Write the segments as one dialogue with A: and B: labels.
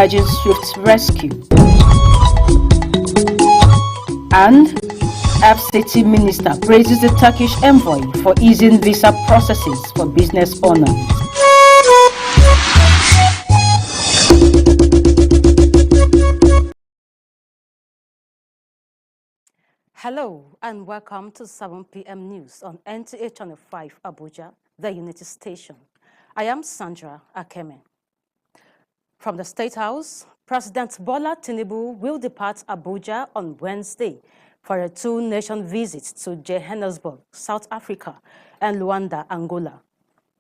A: urges swift rescue. And FCT Minister praises the Turkish envoy for easing visa processes for business owners.
B: Hello and welcome to 7 p.m. News on NTA Channel 5 Abuja, the Unity Station. I am Sandra Akeme. From the State House, President Bola Tinubu will depart Abuja on Wednesday for a two-nation visit to Johannesburg, South Africa, and Luanda, Angola.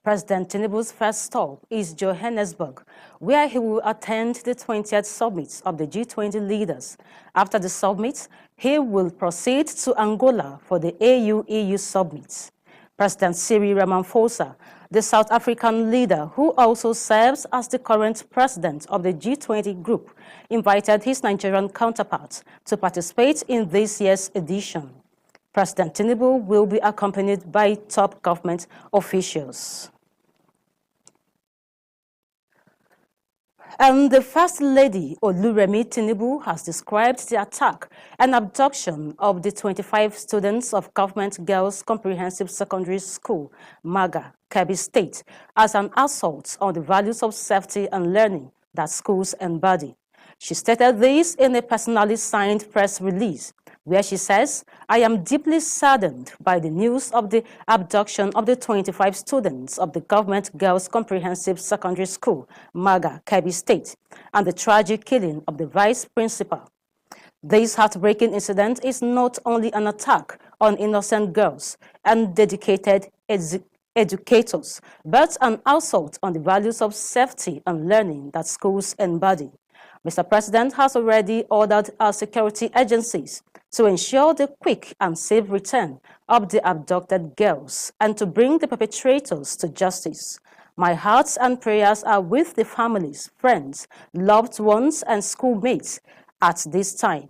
B: President Tinubu's first stop is Johannesburg, where he will attend the 20th summit of the G20 leaders. After the summit, he will proceed to Angola for the AU-EU summit. President Cyril Ramaphosa, the South African leader who also serves as the current president of the G20 group, invited his Nigerian counterpart to participate in this year's edition. President Tinubu will be accompanied by top government officials. And the First Lady, Oluremi Tinubu, has described the attack and abduction of the 25 students of Government Girls Comprehensive Secondary School, MAGA, Kebbi State, as an assault on the values of safety and learning that schools embody. She stated this in a personally signed press release, where she says, "I am deeply saddened by the news of the abduction of the 25 students of the Government Girls Comprehensive Secondary School, MAGA, Kebbi State, and the tragic killing of the vice principal. This heartbreaking incident is not only an attack on innocent girls and dedicated educators, but an assault on the values of safety and learning that schools embody." Mr. President has already ordered our security agencies to ensure the quick and safe return of the abducted girls and to bring the perpetrators to justice. My hearts and prayers are with the families, friends, loved ones, and schoolmates at this time.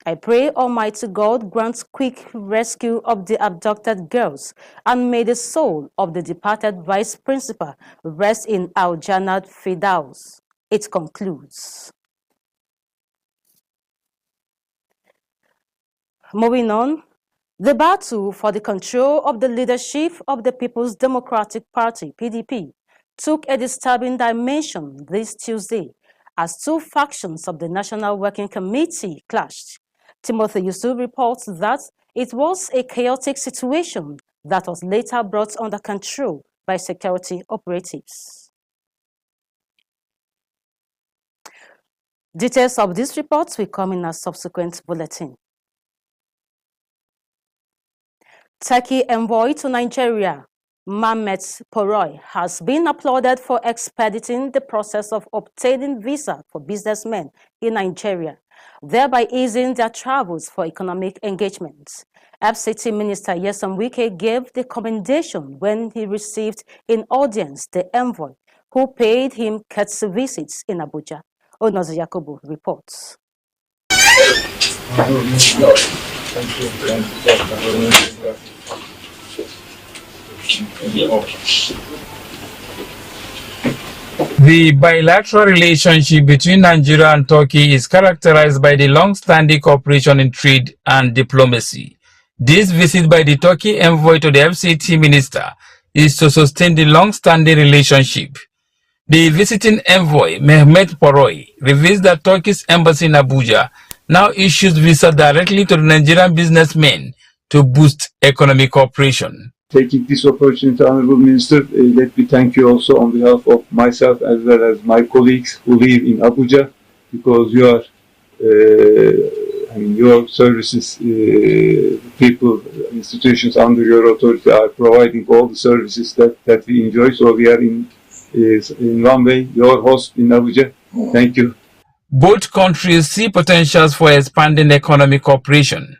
B: I pray Almighty God grants quick rescue of the abducted girls, and may the soul of the departed vice principal rest in Al-Jannat Firdaus. It concludes. Moving on, the battle for the control of the leadership of the People's Democratic Party, PDP, took a disturbing dimension this Tuesday as two factions of the National Working Committee clashed. Timothy Yusuf reports that it was a chaotic situation that was later brought under control by security operatives. Details of these reports will come in a subsequent bulletin. Turkey envoy to Nigeria, Mehmet Poroy, has been applauded for expediting the process of obtaining visa for businessmen in Nigeria, thereby easing their travels for economic engagements. FCT Minister Nyesom Wike gave the commendation when he received in audience the envoy, who paid him courtesy visits in Abuja. Onozo Yakubu reports.
C: The bilateral relationship between Nigeria and Turkey is characterized by the long-standing cooperation in trade and diplomacy. This visit by the Turkey envoy to the FCT minister is to sustain the long-standing relationship. The visiting envoy, Mehmet Poroy, reveals that Turkey's embassy in Abuja now issues visa directly to the Nigerian businessmen to boost economic cooperation.
D: Taking this opportunity, Honorable Minister, let me thank you also on behalf of myself as well as my colleagues who live in Abuja, because you are, your services, people, institutions under your authority are providing all the services that we enjoy. So we are in one way your host in Abuja. Thank you.
C: Both countries see potentials for expanding economic cooperation.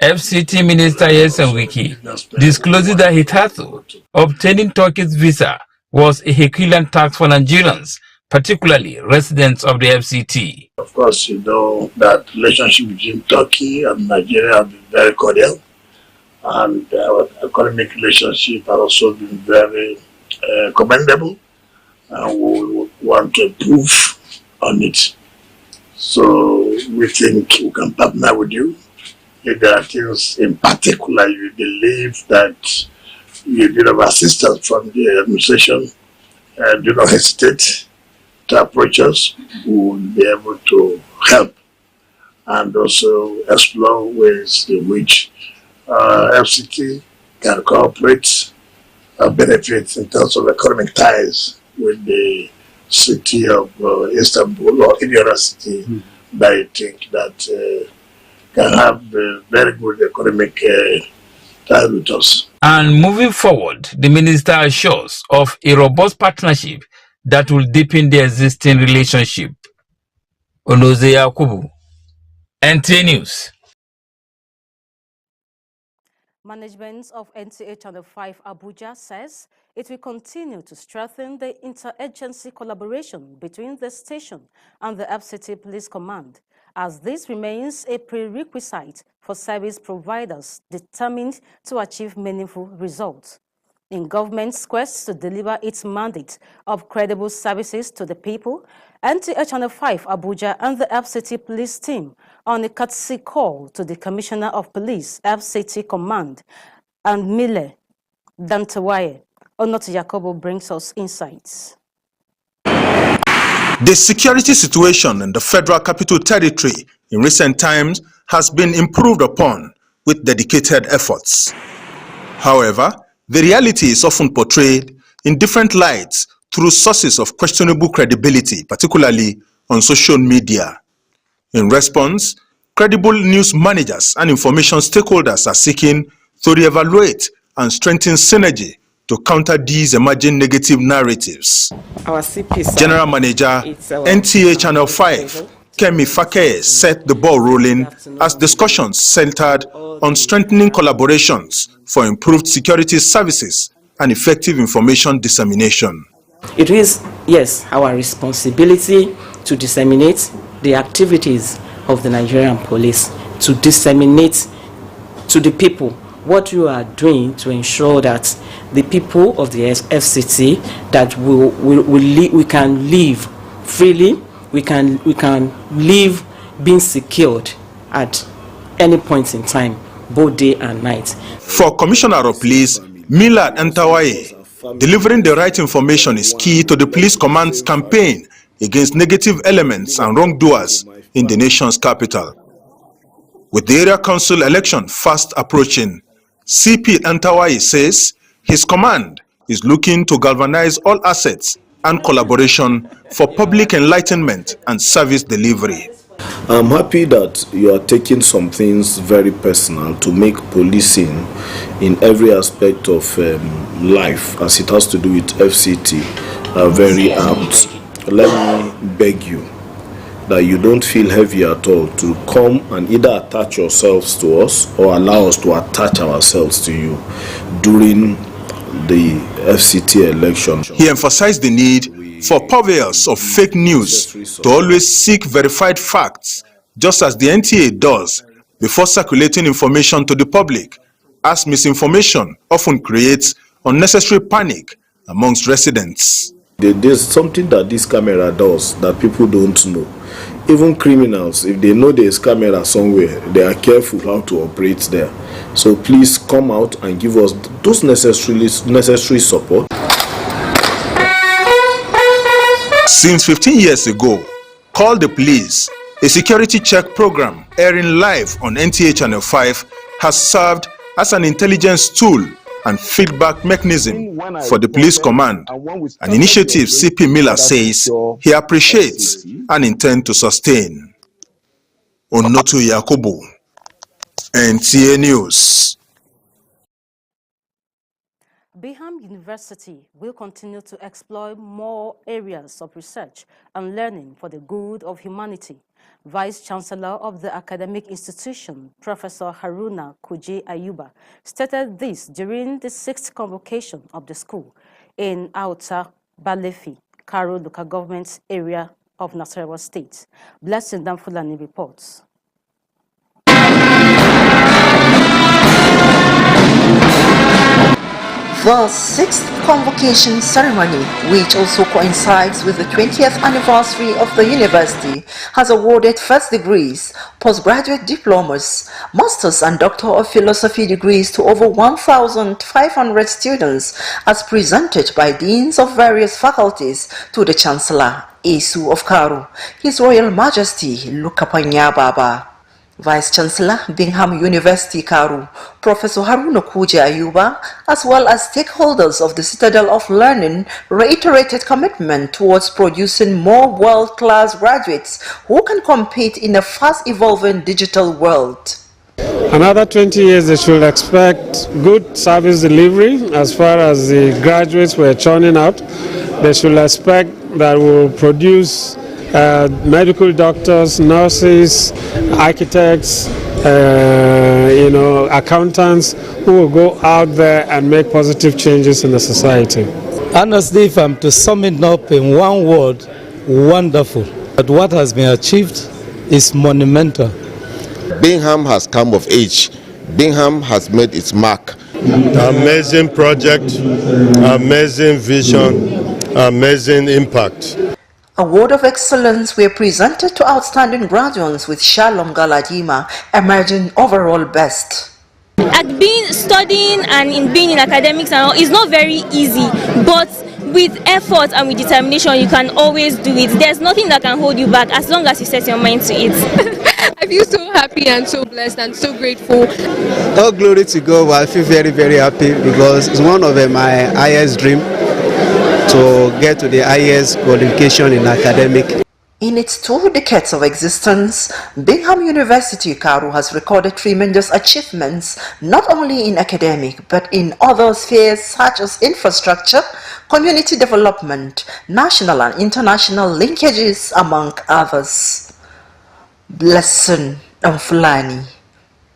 C: FCT Minister Nyesom Wike discloses that hitherto obtaining Turkey's visa was a Herculean task for Nigerians, particularly residents of the FCT.
E: Of course, you know that relationship between Turkey and Nigeria have been very cordial, and our economic relationship has also been very commendable, and we want to improve on it. So we think we can partner with you. If there are things in particular you believe that you need of assistance from the administration, do not hesitate to approach us. We will be able to help and also explore ways in which FCT can cooperate benefit in terms of economic ties with the city of Istanbul or any other city that you think that can have very good economic ties with us.
C: And moving forward, the minister assures of a robust partnership that will deepen the existing relationship. Onoze Yakubu, NTA News.
B: Management of NTA Channel 5 Abuja says it will continue to strengthen the interagency collaboration between the station and the FCT Police Command, as this remains a prerequisite for service providers determined to achieve meaningful results. In government's quest to deliver its mandate of credible services to the people, NTA Channel 5 Abuja and the FCT Police team on a courtesy call to the Commissioner of Police, FCT Command, and Mile Dantawaye. Onoto Yakobo brings us insights.
F: The security situation in the Federal Capital Territory in recent times has been improved upon with dedicated efforts. However, the reality is often portrayed in different lights through sources of questionable credibility, particularly on social media. In response, credible news managers and information stakeholders are seeking to reevaluate and strengthen synergy to counter these emerging negative narratives.
G: Our CP,
F: General Manager, NTA Channel 5, Kemi Fakeye, set the ball rolling as discussions centered on strengthening collaborations for improved security services and effective information dissemination.
G: It is, yes, our responsibility to disseminate the activities of the Nigerian police, to disseminate to the people what you are doing to ensure that the people of the FCT that we can live freely, we can live being secured at any point in time, both day and night.
F: For Commissioner of Police Mile Dantawaye, delivering the right information is key to the Police Command's campaign against negative elements and wrongdoers in the nation's capital. With the area council election fast approaching, CP Dantawaye says his command is looking to galvanize all assets and collaboration for public enlightenment and service delivery.
H: I'm happy that you are taking some things very personal to make policing in every aspect of life, as it has to do with FCT, very apt. Let me beg you that you don't feel heavy at all to come and either attach yourselves to us or allow us to attach ourselves to you during the FCT election.
F: He emphasized the need for purveyors of fake news to always seek verified facts, just as the NTA does, before circulating information to the public, as misinformation often creates unnecessary panic amongst residents.
H: There's something that this camera does that people don't know. Even criminals, if they know there's camera somewhere, they are careful how to operate there. So please come out and give us those necessary support.
F: Since 15 years ago, Call the Police, a security check program airing live on NTA Channel 5, has served as an intelligence tool and feedback mechanism for the police command, an initiative CP Miller says he appreciates and intends to sustain. Onoto Yakubu, NTA News.
B: Bingham University will continue to explore more areas of research and learning for the good of humanity. Vice Chancellor of the academic institution, Professor Haruna Kuje Ayuba, stated this during the 6th convocation of the school in Outer Balefi, Karo local government area of Nasarawa State. Blessing Damfulani reports.
I: The 6th convocation ceremony, which also coincides with the 20th anniversary of the university, has awarded first degrees, postgraduate diplomas, master's and doctor of philosophy degrees to over 1,500 students as presented by deans of various faculties to the Chancellor, Esu of Karu, His Royal Majesty Lukapanya Baba. Vice-Chancellor, Bingham University Karu, Professor Haruna Kuja Ayuba, as well as stakeholders of the Citadel of Learning, reiterated commitment towards producing more world-class graduates who can compete in a fast-evolving digital world.
J: Another 20 years they should expect good service delivery as far as the graduates we're churning out. They should expect that we'll produce medical doctors, nurses, architects, accountants who will go out there and make positive changes in the society.
K: Honestly, if I'm to sum it up in one word, wonderful. But what has been achieved is monumental.
L: Bingham has come of age. Bingham has made its mark.
M: Amazing project, amazing vision, amazing impact.
I: Award of Excellence were presented to outstanding graduates with Shalom Galadima emerging overall best.
N: Studying and being in academics and all is not very easy, but with effort and with determination you can always do it. There's nothing that can hold you back as long as you set your mind to it.
O: I feel so happy and so blessed and so grateful.
P: All glory to God. I feel very, very happy because it's one of my highest dreams to get to the highest qualification in academic.
I: In its 2 decades of existence, Bingham University Karu has recorded tremendous achievements not only in academic but in other spheres such as infrastructure, community development, national and international linkages, among others. Blessing Fulani,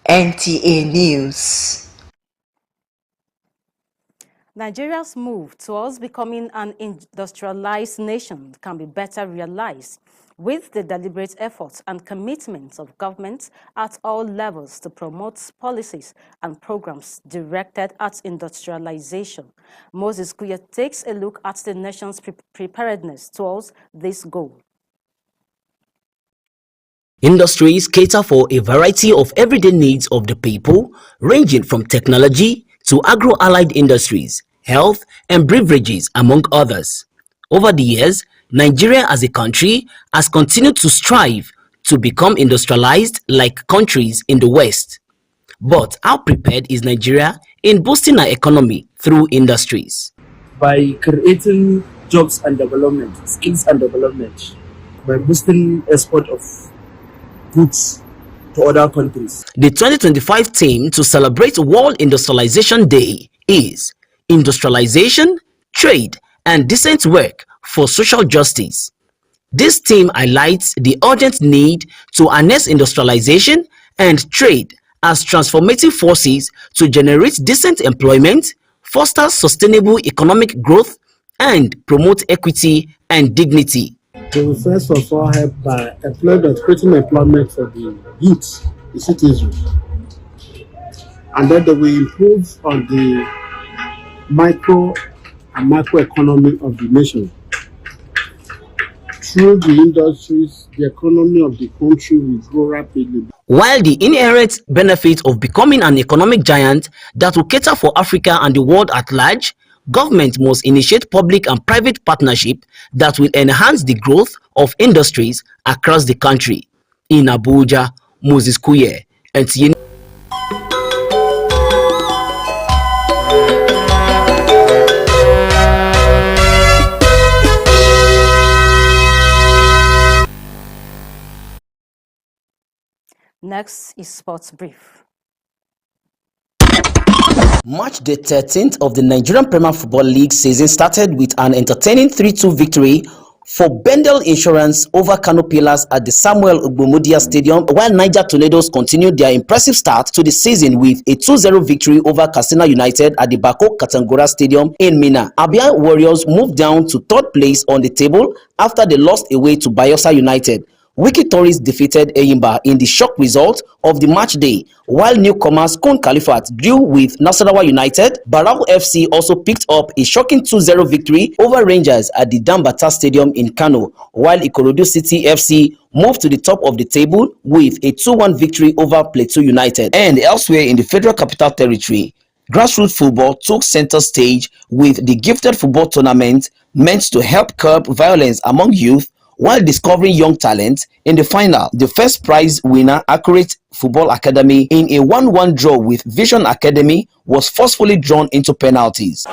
I: NTA News.
B: Nigeria's move towards becoming an industrialized nation can be better realized with the deliberate efforts and commitments of governments at all levels to promote policies and programs directed at industrialization. Moses Kuya takes a look at the nation's preparedness towards this goal.
Q: Industries cater for a variety of everyday needs of the people, ranging from technology to agro-allied industries, health, and beverages, among others. Over the years, Nigeria as a country has continued to strive to become industrialized like countries in the West. But how prepared is Nigeria in boosting our economy through industries?
R: By creating jobs and development, skills and development, by boosting export of goods to other countries.
Q: The 2025 theme to celebrate World Industrialization Day is Industrialization, Trade, and Decent Work for Social Justice. This theme highlights the urgent need to harness industrialization and trade as transformative forces to generate decent employment, foster sustainable economic growth, and promote equity and dignity.
J: They will first of all help by creating employment for the youth, the citizens. And then they will improve on the micro and macroeconomy of the nation. Through the industries, the economy of the country will grow rapidly.
Q: While the inherent benefit of becoming an economic giant that will cater for Africa and the world at large, government must initiate public and private partnership that will enhance the growth of industries across the country. In Abuja, Moses Kuye, NTA.
B: Next is Sports Brief.
Q: Match day 13th of the Nigerian Premier Football League season started with an entertaining 3-2 victory for Bendel Insurance over Kano Pillars at the Samuel Ogbomodia Stadium, while Niger Tornadoes continued their impressive start to the season with a 2-0 victory over Katsina United at the Bako Katangora Stadium in Minna. Abia Warriors moved down to third place on the table after they lost away to Bayelsa United, Wiki Tories defeated Eyimba in the shock result of the match day, while newcomers Kun Khalifat drew with Nasarawa United. Barau FC also picked up a shocking 2-0 victory over Rangers at the Dambata Stadium in Kano, while Ikorodu City FC moved to the top of the table with a 2-1 victory over Plateau United. And elsewhere in the Federal Capital Territory, grassroots football took center stage with the Gifted Football Tournament meant to help curb violence among youth while discovering young talent. In the final, the first prize winner, Accurate Football Academy, in a 1-1 draw with Vision Academy, was forcefully drawn into penalties.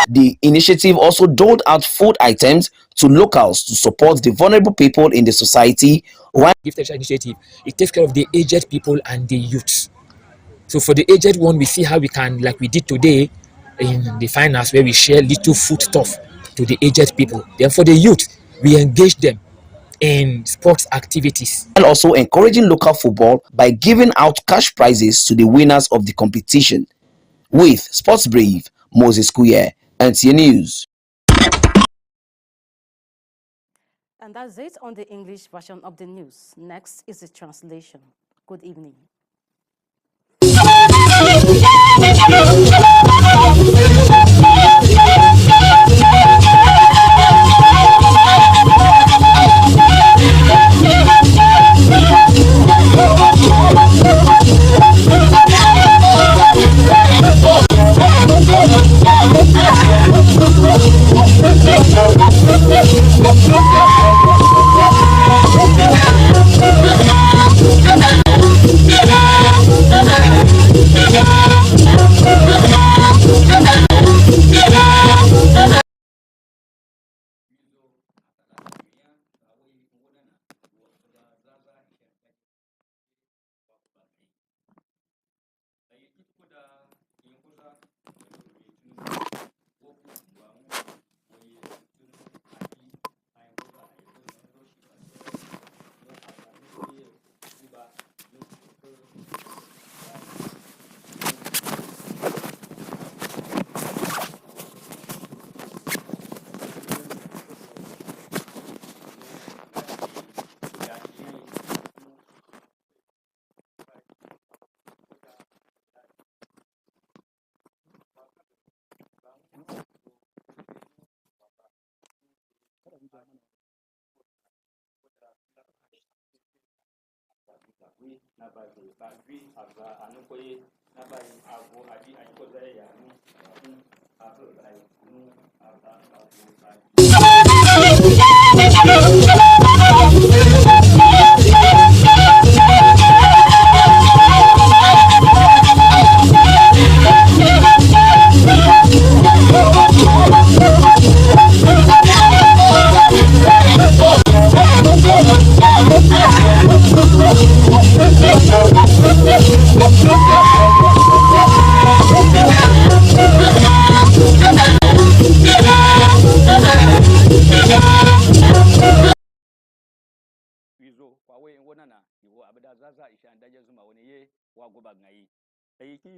Q: The initiative also doled out food items to locals to support the vulnerable people in the society. While
S: Gifted initiative, it takes care of the aged people and the youth. So for the aged one, we see how we can, like we did today in the finals, where we share little food stuff to the aged people. Then for the youth, we engage them in sports activities.
Q: And also encouraging local football by giving out cash prizes to the winners of the competition. With Sports Brave, Moses Kuye, NTA News.
B: And that's it on the English version of the news. Next is the translation. Good evening.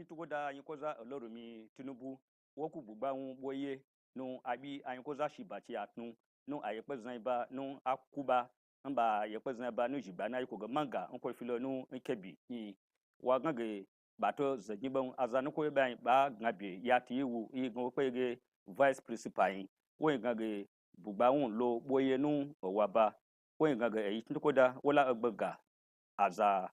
T: Tugoda yikoza olorumi Tinubu woku bugbanwu boye no abi ayikoza shibachi atnu no ayepezan ba no akuba mba yepezan ba no jiba na yiko manga nko filo no nkebi yi wa gange bato zanyibon azanu ko ba ngabe ya tiwu yi go pege vice principal yi wo gange bugbanwu lo boye no owaba wo gange eyi tugoda wala agbega aza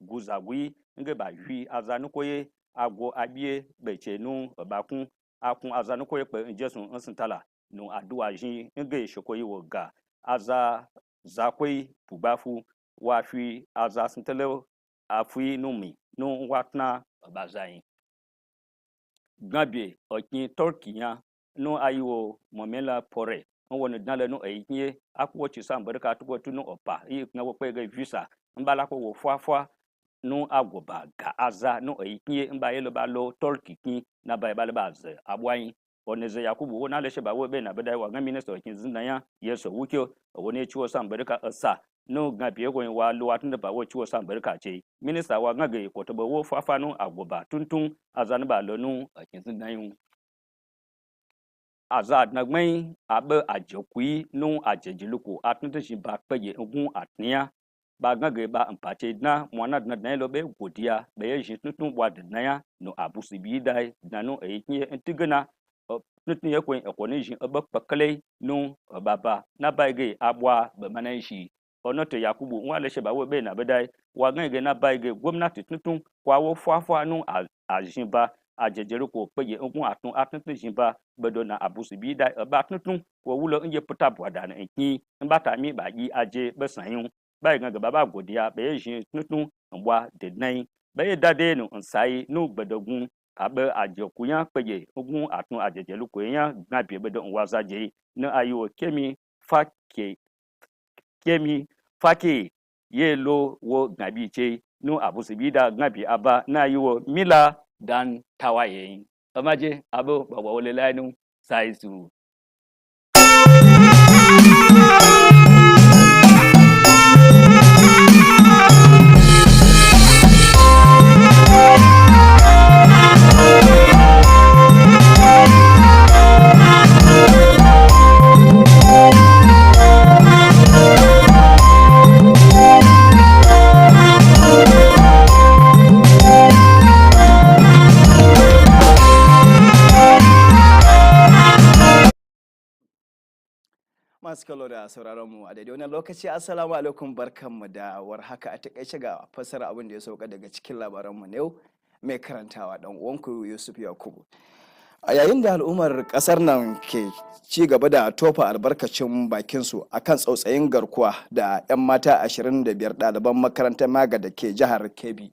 T: guzagui nge ba hui azanukoye agwo abie bechenu bakun akun azanukoye pe njesun nsintala no aduwa jin nge shokoyi woga aza zakoi pubafu wa hui aza sintele afui numi no watna bazai gabe okin turkey ya no ayo momela pore won dale no ayinye akwo chisa mbarka to tu no opa yi na wo pe ga visa mbala ko wo fuafua no agoba ga aza no ayinye mba yelo ba lo turkey kin na ba ba ba ze abwan oneze yakubu wona le sheba wo be na beda wa ga minister okin zindan ya yeso wukyo woni chiwo sam barka asa no gabe ko wa lo atun da ba wo chiwo sam barka ce minister wa ga ko to bo wo fuafua no agoba tuntun azan ba lo no okin zindan yu azad na gmen abe ajokui no ajejiluko atnte shi ba peye ogun atnia ba gange ba mpache na mwana na lo be godia be ye shi tuntun wa na ya no abusi bi dai na no ekinye ntigana tuntun ye kwen ekoni shi ebe pakale no baba na ba ge abwa be manan shi onoto yakubu nwa le sheba we be na be dai wa gange na ba ge gwamnati tuntun kwa wo fuafua no ajinba ajejeluko peye ogun atnte shi ba bedo na abusi bi da ba tuntun wo wulo nje puta bwada na enki mbata mi ba yi aje besan ba ga ba godia be jin tuntun ngwa de nan be dade no nsai no bedogun abe aje kunya peye ogun atun ajeje luko yan gba bi bedo nwa zaje na ayo kemi fake ye lo wo gabi che no abusi bi da gabi aba na ayo mila dan tawaye amaje abo baba wole lanu saizu
U: masu kallo da sauraron mu a daidai wannan lokaci assalamu alaikum barkanmu da warhaka a takaice ga fassara abin da ya sauka daga cikin labaran mu na yau mai karantawa dan uwanku Yusuf Yakubu. A yayin da al'ummar kasar nan ke ci gaba da tofa albarkacin bakin su akan tsautsayin garkuwa da 'yan mata 25 ɗaliban makarantar Maga da ke jihar Kebbi,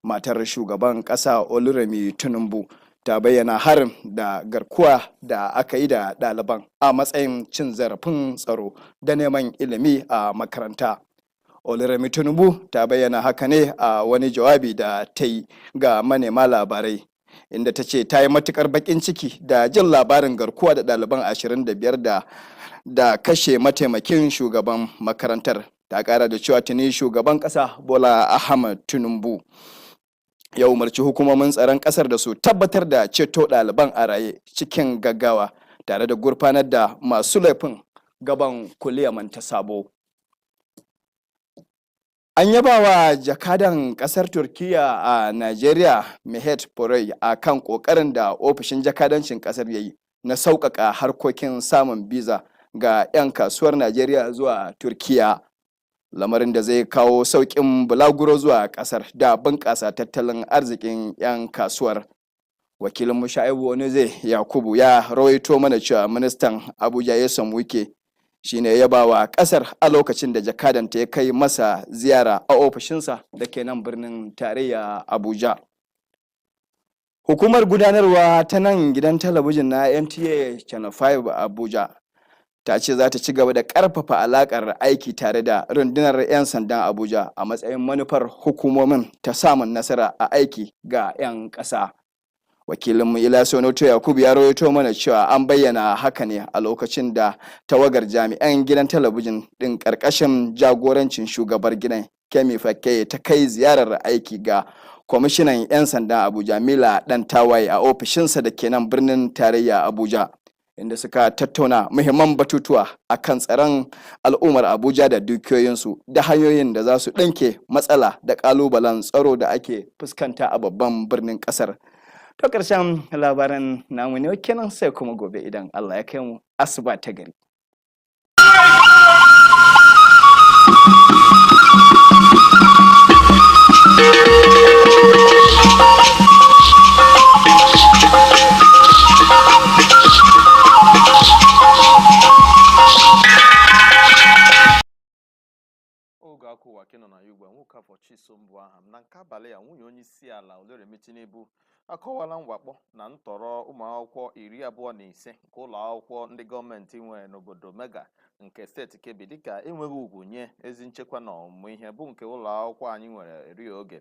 U: matar shugaban ƙasa Oluremi Tinubu ta bayyana harin da garkuwa da aka yi da ɗaliban a matsayin cin zarafin tsaro da neman ilimi a makaranta. Oluremi Tinubu ta bayyana haka ne a wani jawabi da ta yi ga manema labarai, inda ta ce ta yi matukar bakin ciki da jin labarin garkuwa da ɗaliban 25 da kashe mataimakin shugaban makarantar. Ta ƙara da cewa tuni shugaban ƙasa Bola Ahmed Tinubu ya umarci hukumomin tsaron kasar da su tabbatar da ceto ɗaliban a raye cikin gaggawa tare da gurfanar da masu laifin gaban kuliyaman ta sabo. An yaba wa jakadan kasar Turkiya a Najeriya Mehmet Borey a kan kokarin da ofishin jakadancin kasar ya yi na sauƙaƙa harkokin samun biza ga 'yan kasuwar Najeriya zuwa Turkiya, lamarin da zai kawo sauƙin bulaguro zuwa ƙasar da bunƙasa tattalin arzikin 'yan kasuwar. Wakilin Mushaibu Onuze Yakubu ya rawaito mana cewa ministan Abuja Yesom Wike shine ya bawa ƙasar a lokacin da jakadanta ya kai masa ziyara a ofishinsa da ke nan birnin tarayya Abuja. Hukumar gudanarwa ta nan gidan talabijin na NTA Channel 5 Abuja ta ce za ta ci gaba da ƙarfafa alaƙar aiki tare da rundunar 'yan sandan Abuja a matsayin manufar hukumomin ta samun nasara a aiki ga 'yan ƙasa. Wakilinmu Ilyasu Noto Yakubu ya rawaito mana cewa an bayyana haka ne a lokacin da tawagar jami'an gidan talabijin ɗin ƙarƙashin jagorancin shugabar gidan Kemi Fakke ta kai ziyarar aiki ga kwamishinan 'yan sandan Abuja Mila Ɗantawaye a ofishinsa da ke nan birnin tarayya Abuja, inda suka tattauna muhimman batutuwa akan tsaron al'ummar Abuja da dukiyoyinsu da hanyoyin da za su ɗinke matsala da ƙalubalen tsaro da ake fuskanta a babban birnin ƙasar. To ƙarshen labaran namu ne kenan, sai kuma gobe idan Allah ya kai mu asuba ta gari.
V: Oga ko wakino na yugba nwoke afọ Chisom bụ
A: ahụ na nke abalị a nwunye onye isi ala Oloremi Tinubu akọwala mwakpo na ntọrọ ụmụ akwụkwọ 25 nke ụlọ akwụkwọ ndị gọọmenti nwe n'obodo Mega nke steeti Kebbi dịka enweghị ugwu nye ezi nchekwa na ọmụmụ ihe bụ nke ụlọ akwụkwọ anyị nwere eri oge.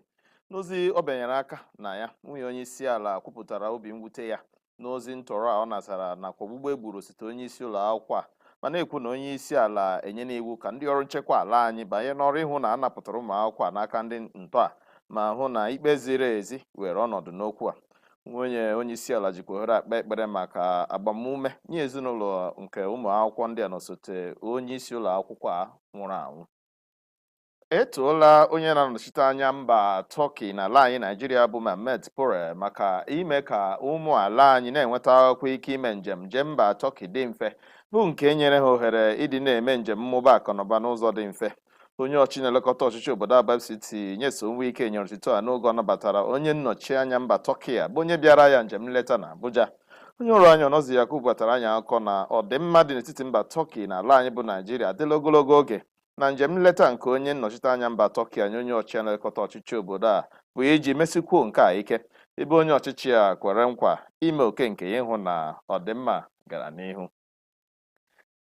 A: N'ozi ọ bịanyere aka na ya, nwunye onye isi ala kwupụtara obi mwute ya n'ozi ntọrọ a ọ natara nakwa ogbugbu egburu site onye isi ụlọ akwụkwọ a, ma na-ekwu na onye isi ala enye n'iwu ka ndị ọrụ nchekwa ala anyị banye n'ọrụ ịhụ na a napụtara ụmụ akwụkwọ a n'aka ndị ntọ a ma hụ na ikpe ziri ezi were ọnọdụ n'okwu a. Nwunye onye isi ala jikwa ohere akpa ekpere maka agbamume nye ezinụlọ nke ụmụ akwụkwọ ndị a n'osote onye isi ụlọ akwụkwọ a nwụrụ anwụ. Etoola onye na-anọchite anya mba Turkey na ala anyị Naijiria bụ Mehmet Pore maka ime ka ụmụ ala anyị na-enweta akwụkwọ ike ime njem mba Turkey dị mfe bụ nke nyere ha ohere ịdị na-eme njem mmụba akụnụba n'ụzọ dị mfe. Onye ọchị na-elekọta ọchịchị obodo Aba FCT Nyesom Wike nyere otito a n'oge ọ nabatara onye nnọchi anya mba Turkey a bụ onye bịara ya njem nleta na Abuja. Onye ọrụ anyị Ọnọzi Yakubu batara anyị akụkọ na ọdịmma dị n'etiti mba Turkey na ala anyị bụ Naijiria adịla ogologo oge na njem nleta nke onye nnọchite anya mba Turkey anyị onye ọchịchị na-elekọta ọchịchị obodo a bụ iji mesikwuo nke a ike, ebe onye ọchịchị a kwere nkwa ime oke nke ya ịhụ na ọdịmma gara n'ihu.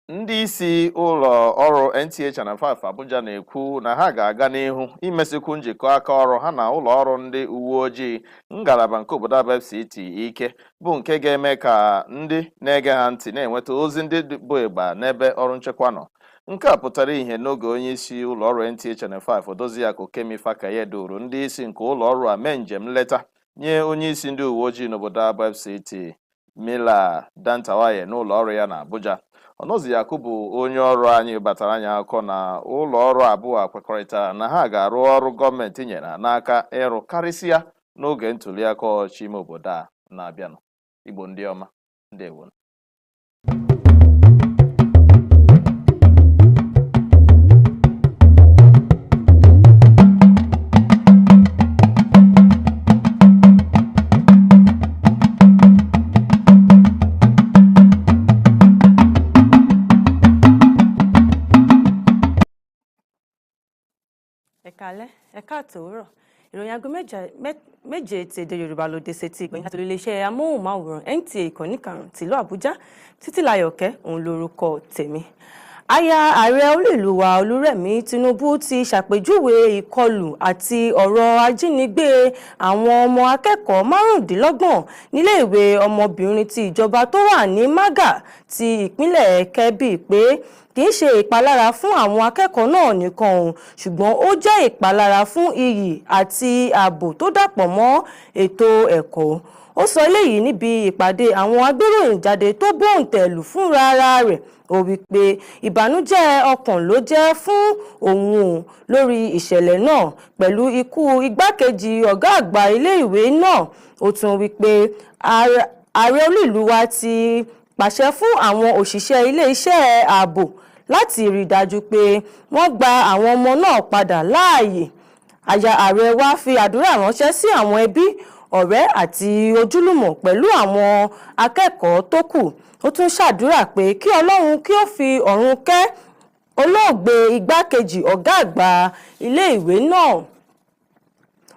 A: Ndị isi ụlọ ọrụ NTA Channel 5 Abuja na-ekwu na ha ga-aga n'ihu imesikwu njikọ aka ọrụ ha na ụlọ ọrụ ndị uwe ojii ngalaba nke obodo Aba FCT ike bụ nke ga-eme ka ndị na-ege ha ntị na-enweta ozi ndị bụ ịgba n'ebe ọrụ nchekwa nọ. Nke a pụtara ihe n'oge onye isi ụlọ ọrụ NTA Channel 5 Odoziakụ Kemi Fakaye duru ndị isi nke ụlọ ọrụ a mee njem nleta nye onye isi ndị uwe ojii n'obodo Aba FCT Mila Dantawaye n'ụlọ ọrụ ya na Abuja. Ọnọziakụ bụ onye ọrụ anyị batara anyị akụkọ na ụlọ ọrụ abụọ kwekọrịtara na ha ga-arụ ọrụ gọọmenti nyere ha n'aka ịrụ karịsịa n'oge ntụliaka ọchịchị ime obodo a na-abịanụ. Igbo ndị ọma, ndewo.
B: ẹ̀ka àtòwúrọ̀ ìròyìn aago méje ti èdè Yorùbá ló dé sétí ìgbẹ̀yìn àti iléeṣẹ́ amóhùnmáwòrán NTA ìkànnì karùn-ún tìlú Àbújá. Títílayọ̀kẹ́ òun lorúkọ tèmi. Aya ààrẹ olú-ìlú wa Olúrẹ̀mí Tinubu ti ṣàpèjúwe ìkọlù àti ọ̀rọ̀ ajínigbé àwọn ọmọ akẹ́kọ̀ọ́ 25 níléèwé ọmọbìnrin ti ìjọba tó wà ní Maga ti ìpínlẹ̀ Kebbi pé kì í ṣe ìpalára fún àwọn akẹ́kọ̀ọ́ náà nìkan o, ṣùgbọ́n ó jẹ́ ìpalára fún iyì àti ààbò tó dàpọ̀ mọ́ ètò ẹ̀kọ́. Ó sọ eléyìí níbi ìpàdé àwọn agbéròyìnjáde tó bòǹtẹ̀lù fúnra ara rẹ̀. Ó wí pé ìbànújẹ́ ọkàn ló jẹ́ fún òun lórí ìṣẹ̀lẹ̀ náà pẹ̀lú ikú igbákejì ọ̀gá àgbà ilé-ìwé náà. Ó tún wí pé ààrẹ olú-ìlú wa ti pàṣẹ fún àwọn òṣìṣẹ́ ilé-iṣẹ́ ààbò láti rí dájú pé wọ́n gba àwọn ọmọ náà padà láàyè. Aya ààrẹ wa fi àdúrà ránṣẹ́ sí àwọn ẹbí, ọ̀rẹ́ àti ojúlùmọ̀ pẹ̀lú àwọn akẹ́kọ̀ọ́ tó kù. Ó tún ṣàdúrà pé kí Ọlọ́run kí ó fi ọ̀run kẹ́ olóògbé igbákejì ọ̀gá àgbà ilé-ìwé náà.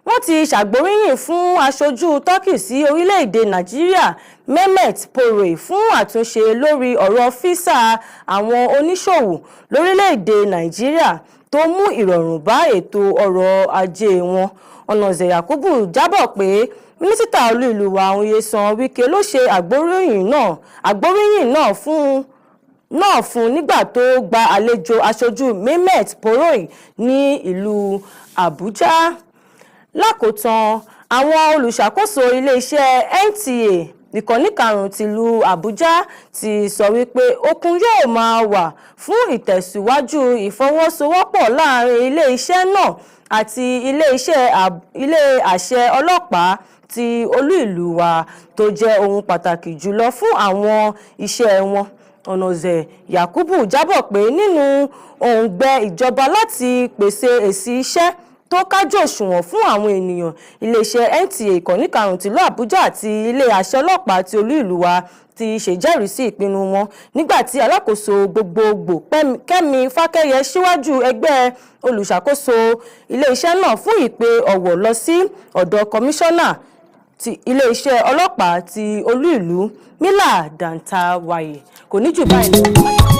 B: Wọ́n ti ṣàgbóríyìn fún aṣojú Turkey sí orílẹ̀-èdè Nàìjíríà Mehmet Pore fún àtúnṣe lórí ọ̀rọ̀ físà àwọn oníṣòwò lórílẹ̀-èdè Nàìjíríà tó mú ìrọ̀rùn bá ètò ọrọ̀ ajé wọn. Ọ̀nàzẹ̀ Yakubu jábọ̀ pé mínísítà olú-ìlú wa Nyesom Wike ló ṣe àgbóríyìn náà fún nígbà tó gba àlejò aṣojú Mehmet Pore ní ìlú Abuja. Lákòótán, àwọn olùṣàkóso iléeṣẹ́ NTA ìkànnì karùn-ún tìlú Àbújá ti sọ wípé okun yóò máa wà fún ìtẹ̀síwájú ìfọwọ́sowọ́pọ̀ láàrin ilé-iṣẹ́ náà àti ilé àṣẹ ọlọ́pàá ti olú-ìlú wa tó jẹ́ ohun pàtàkì jùlọ fún àwọn iṣẹ́ wọn. Ọ̀nàzẹ̀ Yakubu jábọ̀ pé nínú òǹgbẹ ìjọba láti pèsè èsì iṣẹ́
D: tó kájú òṣùwọ̀n fún àwọn ènìyàn. Iléeṣẹ́ NTA ìkànnì karùn-ún tìlú Àbújá àti ilé àṣẹ ọlọ́pàá ti olú ìlú wa ti ṣèjẹ́rìí sí ìpinnu wọn nígbàtí alákòóso gbogbogbò Kẹ́mi Fákẹ́yẹ síwájú ẹgbẹ́ olùṣàkóso iléeṣẹ́ náà fún ìpè ọ̀wọ̀ lọ sí ọ̀dọ̀ kọmíṣánná ti iléeṣẹ́ ọlọ́pàá ti olú ìlú Mílà Dàǹtàwàyè. Kò ní jù báyìí lọ.